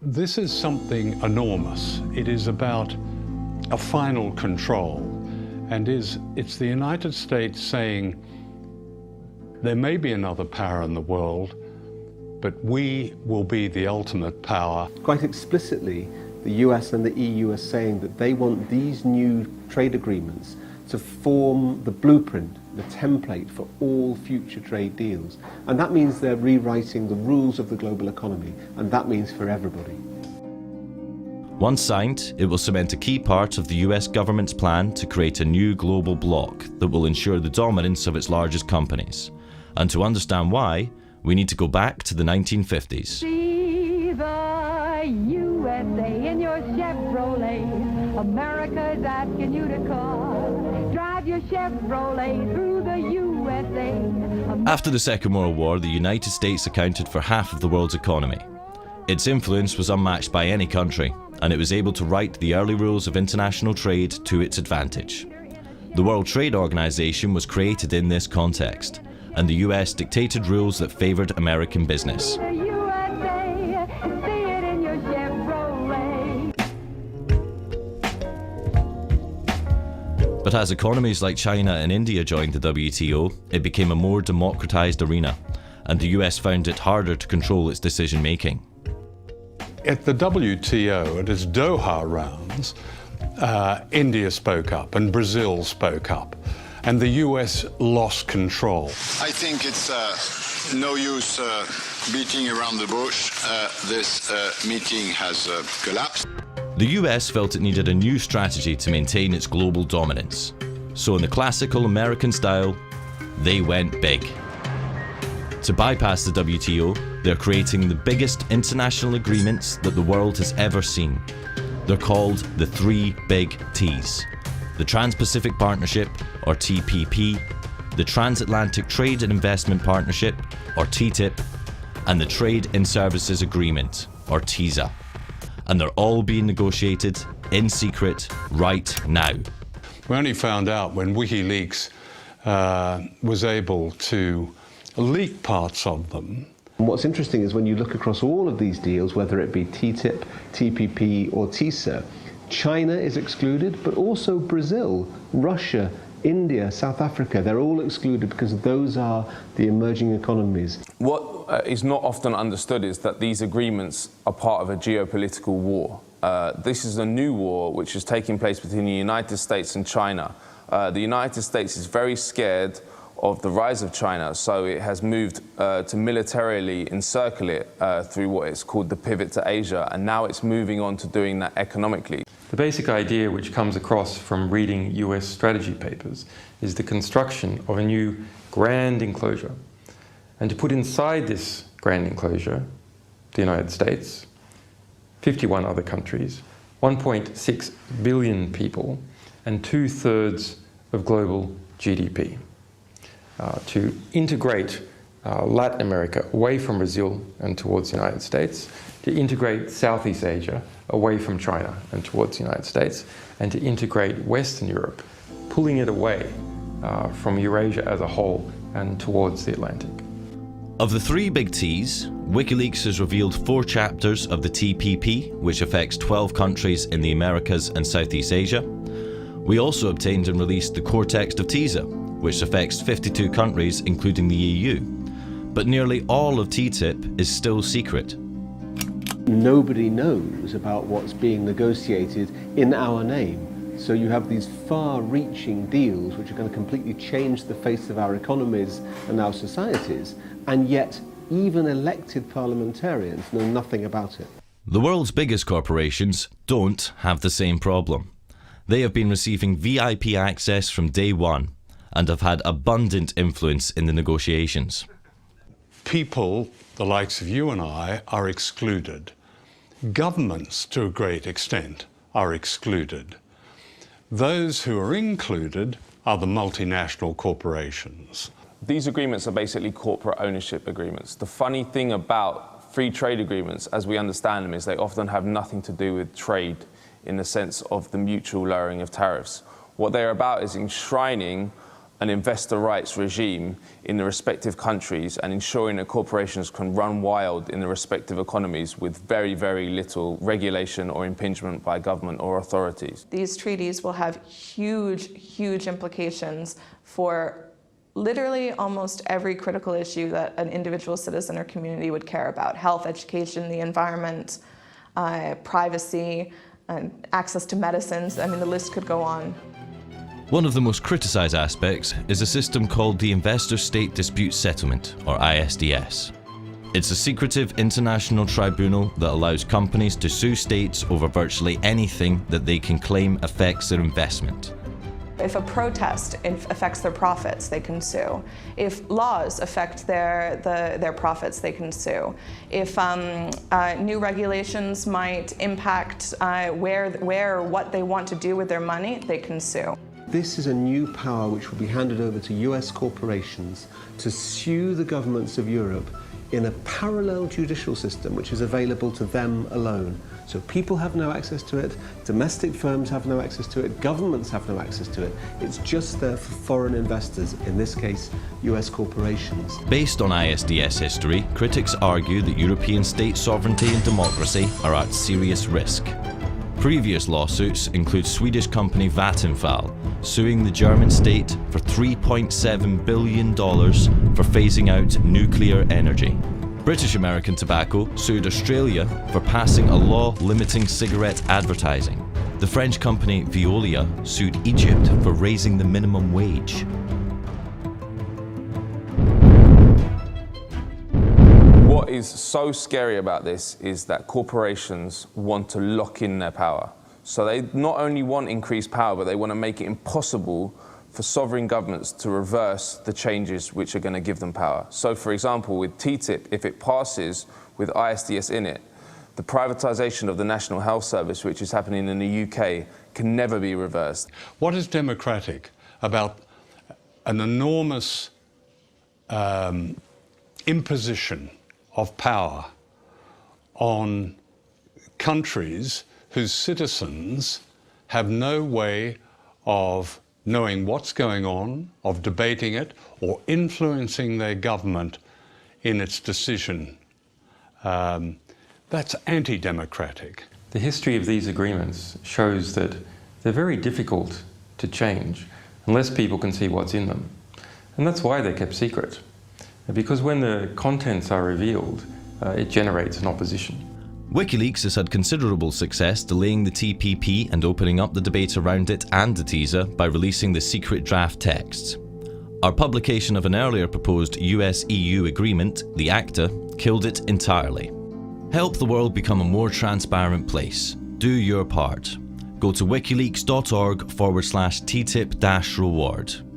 This is something enormous. It is about a final control, and it's the United States saying there may be another power in the world, but we will be the ultimate power. Quite explicitly, the US and the EU are saying that they want these new trade agreements to form the blueprint, the template for all future trade deals. And that means they're rewriting the rules of the global economy, and that means for everybody. Once signed, it will cement a key part of the US government's plan to create a new global bloc that will ensure the dominance of its largest companies. And to understand why, we need to go back to the 1950s. See the USA in your Chevrolet. America's asking you to call. Drive your Chevrolet through the USA. After the Second World War, the United States accounted for half of the world's economy. Its influence was unmatched by any country, and it was able to write the early rules of international trade to its advantage. The World Trade Organization was created in this context, and the US dictated rules that favored American business. But as economies like China and India joined the WTO, it became a more democratized arena, and the US found it harder to control its decision-making. At the WTO, at its Doha rounds, India spoke up and Brazil spoke up, and the US lost control. I think it's no use beating around the bush. This meeting has collapsed. The US felt it needed a new strategy to maintain its global dominance. So in the classical American style, they went big. To bypass the WTO, they're creating the biggest international agreements that the world has ever seen. They're called the three big T's. The Trans-Pacific Partnership, or TPP, the Transatlantic Trade and Investment Partnership, or TTIP, and the Trade in Services Agreement, or TiSA. And they're all being negotiated in secret right now. We only found out when WikiLeaks was able to leak parts of them. And what's interesting is when you look across all of these deals, whether it be TTIP, TPP or TiSA, China is excluded, but also Brazil, Russia, India, South Africa, they're all excluded because those are the emerging economies. What is not often understood is that these agreements are part of a geopolitical war. This is a new war which is taking place between the United States and China. The United States is very scared of the rise of China, so it has moved to militarily encircle it through what is called the pivot to Asia, and now it's moving on to doing that economically. The basic idea which comes across from reading US strategy papers is the construction of a new grand enclosure. And to put inside this grand enclosure, the United States, 51 other countries, 1.6 billion people, and 2/3 of global GDP. To integrate Latin America away from Brazil and towards the United States, to integrate Southeast Asia away from China and towards the United States, and to integrate Western Europe, pulling it away from Eurasia as a whole and towards the Atlantic. Of the three big T's, WikiLeaks has revealed 4 chapters of the TPP, which affects 12 countries in the Americas and Southeast Asia. We also obtained and released the core text of TiSA, which affects 52 countries, including the EU. But nearly all of TTIP is still secret. Nobody knows about what's being negotiated in our name. So you have these far-reaching deals which are going to completely change the face of our economies and our societies, and yet even elected parliamentarians know nothing about it. The world's biggest corporations don't have the same problem. They have been receiving VIP access from day one and have had abundant influence in the negotiations. People, the likes of you and I, are excluded. Governments, to a great extent, are excluded. Those who are included are the multinational corporations. These agreements are basically corporate ownership agreements. The funny thing about free trade agreements, as we understand them, is they often have nothing to do with trade in the sense of the mutual lowering of tariffs. What they're about is enshrining an investor rights regime in the respective countries and ensuring that corporations can run wild in the respective economies with very, very little regulation or impingement by government or authorities. These treaties will have huge, huge implications for literally almost every critical issue that an individual citizen or community would care about: health, education, the environment, privacy, access to medicines. I mean, the list could go on. One of the most criticised aspects is a system called the Investor State Dispute Settlement, or ISDS. It's a secretive international tribunal that allows companies to sue states over virtually anything that they can claim affects their investment. If a protest affects their profits, they can sue. If laws affect their profits, they can sue. If new regulations might impact where or what they want to do with their money, they can sue. This is a new power which will be handed over to US corporations to sue the governments of Europe in a parallel judicial system which is available to them alone. So people have no access to it, domestic firms have no access to it, governments have no access to it. It's just there for foreign investors, in this case, US corporations. Based on ISDS history, critics argue that European state sovereignty and democracy are at serious risk. Previous lawsuits include Swedish company Vattenfall suing the German state for $3.7 billion for phasing out nuclear energy. British American Tobacco sued Australia for passing a law limiting cigarette advertising. The French company Veolia sued Egypt for raising the minimum wage. What is so scary about this is that corporations want to lock in their power. So they not only want increased power, but they want to make it impossible for sovereign governments to reverse the changes which are going to give them power. So for example, with TTIP, if it passes with ISDS in it, the privatization of the National Health Service, which is happening in the UK, can never be reversed. What is democratic about an enormous imposition of power on countries whose citizens have no way of knowing what's going on, of debating it, or influencing their government in its decision? That's anti-democratic. The history of these agreements shows that they're very difficult to change unless people can see what's in them. And that's why they're kept secret. Because when the contents are revealed, it generates an opposition. WikiLeaks has had considerable success delaying the TPP and opening up the debate around it and the TiSA by releasing the secret draft texts. Our publication of an earlier proposed US-EU agreement, the ACTA, killed it entirely. Help the world become a more transparent place. Do your part. Go to wikileaks.org/TTIP-reward.